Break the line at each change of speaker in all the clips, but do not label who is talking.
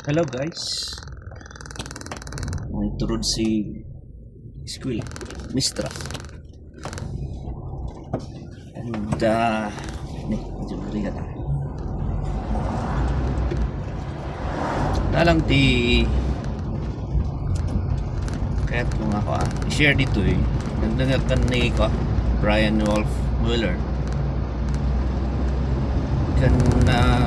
Hello guys. May turod si Squill, Mistra. And medyo marigat. Nalang ti kahit kung ako i-share dito nagdangakan ni ko Brian Wolf Mueller kan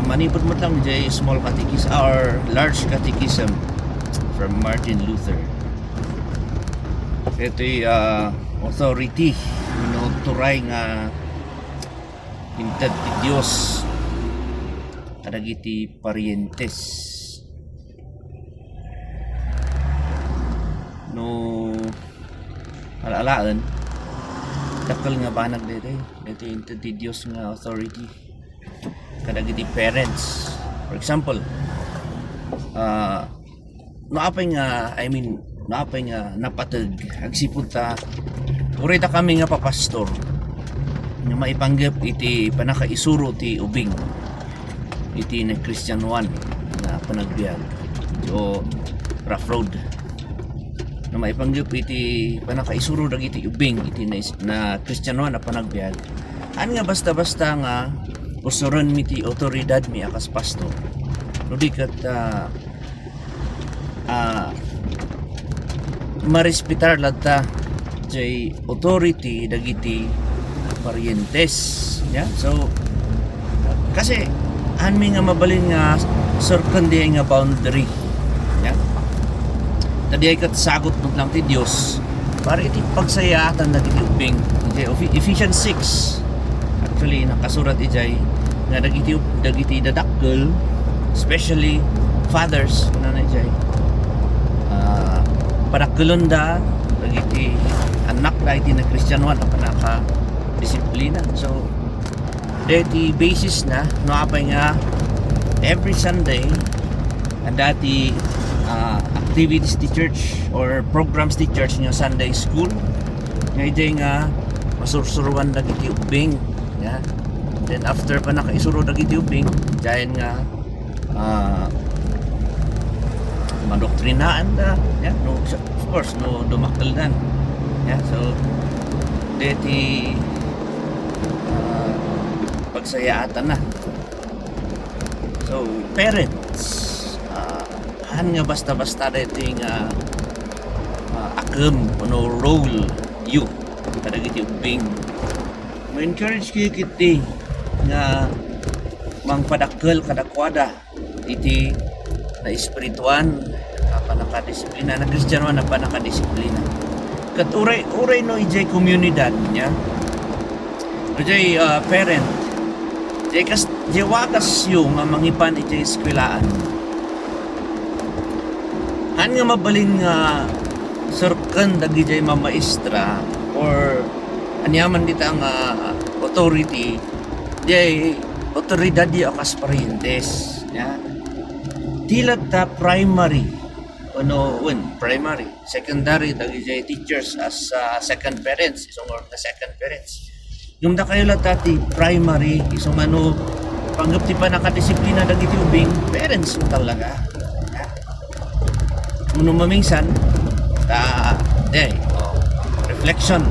manipod mo lang jay small catechism or large catechism from Martin Luther. Ito'y authority turay nga hintad ti Dios kadagiti parientes no alaalaan dakkel nga banag dito hintad ti Dios nga authority kadagiti parents. For example, naapay nga napatag agsipud ta urita kami nga papastor nga maipanggap iti panakaisuro ti ubing iti na Christian 1 na panagbiag o rough road na maipanggap iti panakaisuro dagiti ubing iti na Christian 1 na panagbiag an nga basta-basta nga usuron mi ti otoridad mi akas pastor no di kat marespetar ladta jay authority dagiti parientes yeah? So kasi mi nga mabalin nga circle di nga boundary yeah? Tadi ay kat sagot mo lang ti Dios para iti pagsayatan dagiti ubing Ephesians 6 actually nakasurat ijay nga dagiti dadakkel especially fathers na ijay padakkelon da dagiti anak da iti na Christian 1 na panaka disiplina. So dati basis na no apay nga every Sunday and dati activities ti church or programs ti church nga Sunday school nga ijay nga masursuruan dagiti ubing yeah? Then after pa nakaisuro dagiti ubing jayan nga madoktrinaan da yeah? No, of course no dumakdeldan yeah? So deti pagsayaatan na. So parents han nga basta-basta deti nga akem no role you kadagiti ubing ma-encourage kayo kiti nga mangpadakkel kadakwada iti na espirituan panakadisiplina na Kristiyano na panakadisiplina kat uray no ijay komunidad niya ijay parent jay wakas yung nga mangipan ijay eskwelaan han nga mabaling serken dagi jay mamaestra or anyaman dita nga authority jay otoridad di akas parientes ya tila ta primary primary secondary dagi jay teachers as second parents isong or the second parents yung da kayo latati primary isong panggap ti pa nakadisiplina dagiti ubing parents mo talaga ya kuno mamingsan ta reflection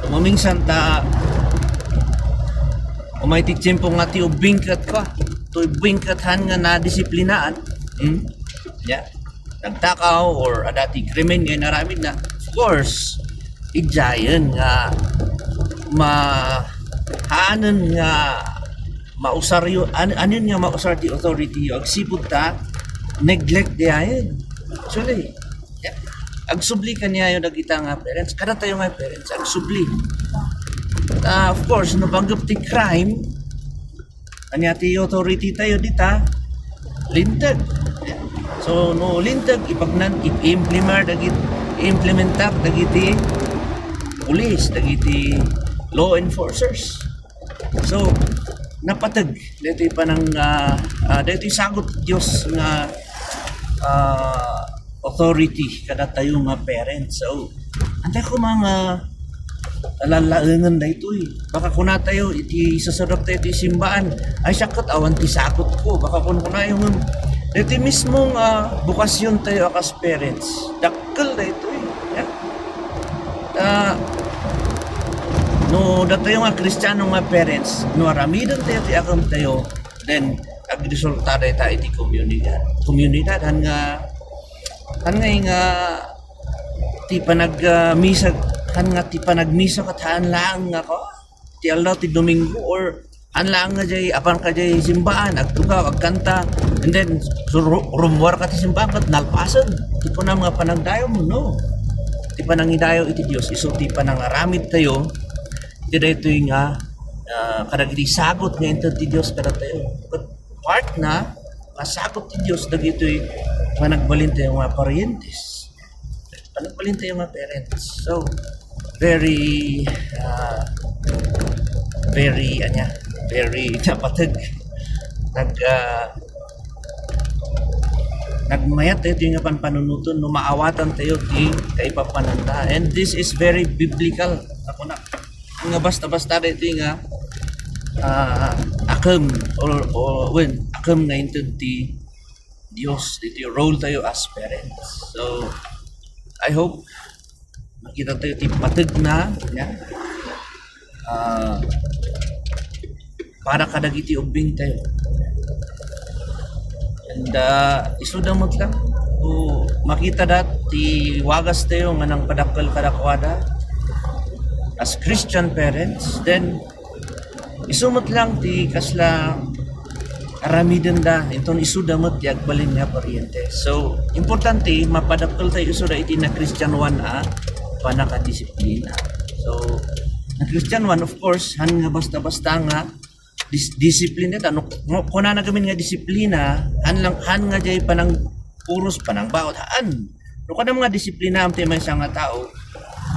mamingsan ta umay ti tiyempo nga ti ubingkat ka to ubingkathan nga na disiplinaan yeah nagtakaw or adati krimen nga naramid na of course ijayan nga haanan nga mausaryo anin nga mausar ti authority agsipud ta neglect diayan actually yeah. Agsubli kaniya yung nagita nga parents kada tayo nga parents agsubli of course no banggap ti crime anya ti authority tayo dita lintag yeah. So no lintag implementar dagiti police dagiti law enforcers so napatag dito pa ng dito sagot Diyos nga authority kada tayo nga parents. So antay ko mga alalaangan da ito baka kuna tayo iti sasarap tayo iti simbaan ay sakot awan ti sakot ko baka kuna yung Ito mismong bukasyon tayo as parents. Dakkel na ito eh. Yeah. No, datayo nga Kristiyano nga parents, no aramidan tayo ti akam tayo, then agresulta tayo iti komunidad. Komunidad han nga ti panag ti panagmisa kat han lang nga ko ti Allah ti Domingo or han lang nga jay apan ka jay simbaan agtugaw agkanta and then rumwar ka ti simbaan kat nalpasan ti po na mga panagdayo mo no ti panangidayo iti Dios iso ti panangaramid tayo ti daytoy nga kadagiti sagot nga ento ti Dios kada tayo but part na masagot ti Dios dagitoy panagbalin tayo nga parientes panagbalin tayo nga parents so very napatag nagmayat tayo yung panunuton no maawatan tayo ti kay papananda and this is very biblical ako na nga basta-basta dito nga akam or when akam nga into ti Dios dito yung role tayo as parents so I hope makita tayo ti patag na yeah? Para kadagiti ubing tayo and isudamot lang o makita ti wagas tayo nga nang padakkel kadakwada as Christian parents then isumot lang ti kasla aramidan da iton isudamot ti agbalin nga pariente so importante mapadakkel tayo isuda iti na Christian 1A panakadisiplina so na Christian 1 of course han nga basta-basta nga disiplina ta no kuna na gamin nga disiplina han nga jay panang puros panang baot haan no kada mga disiplina am may nga tao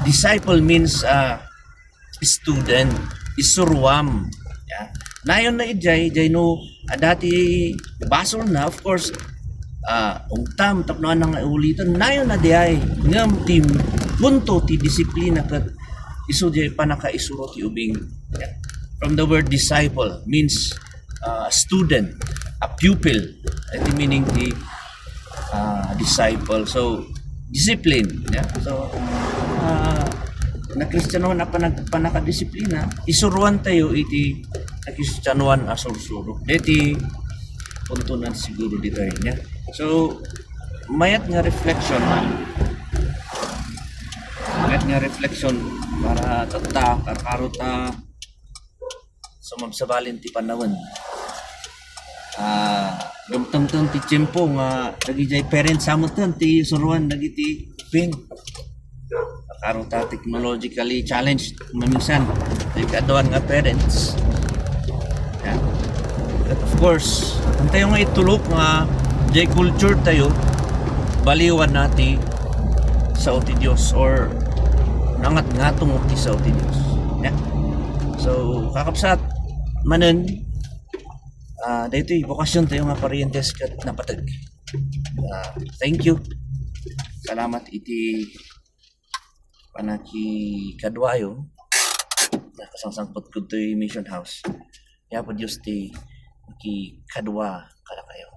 disciple means student isurwam yeah nayon na ijay no dati basol na of course ungtam tapno nang ulitan nayon na diay ngam team punto ti disiplina ket isu jay panakaisuro ti ubing yeah? From the word disciple means student a pupil ito meaning the disciple so discipline yeah so na Kristiyanohan na panakadisiplina isuruan tayo iti na Kristiyanohan asursuro deti punto na siguro dito yeah so mayat nga reflection para tata karkarota sumabsabalin ti panawon gamtang ti tiyempo nga dagijay parents samutan ti suruan dagiti ping karota technologically challenged maminsan ti kaduan nga parents yeah. But of course antayo nga itulok nga jay culture tayo baliwan nati sa uti Dios or nangat ngatong uti sa uti Dios yeah. So kakapsat manen dito bokasyon tayo nga parientes kat napatag thank you salamat iti panaki kadwayo na kasangsangpot ko to mission house ya po Diyos ti ki kadwa kada kayo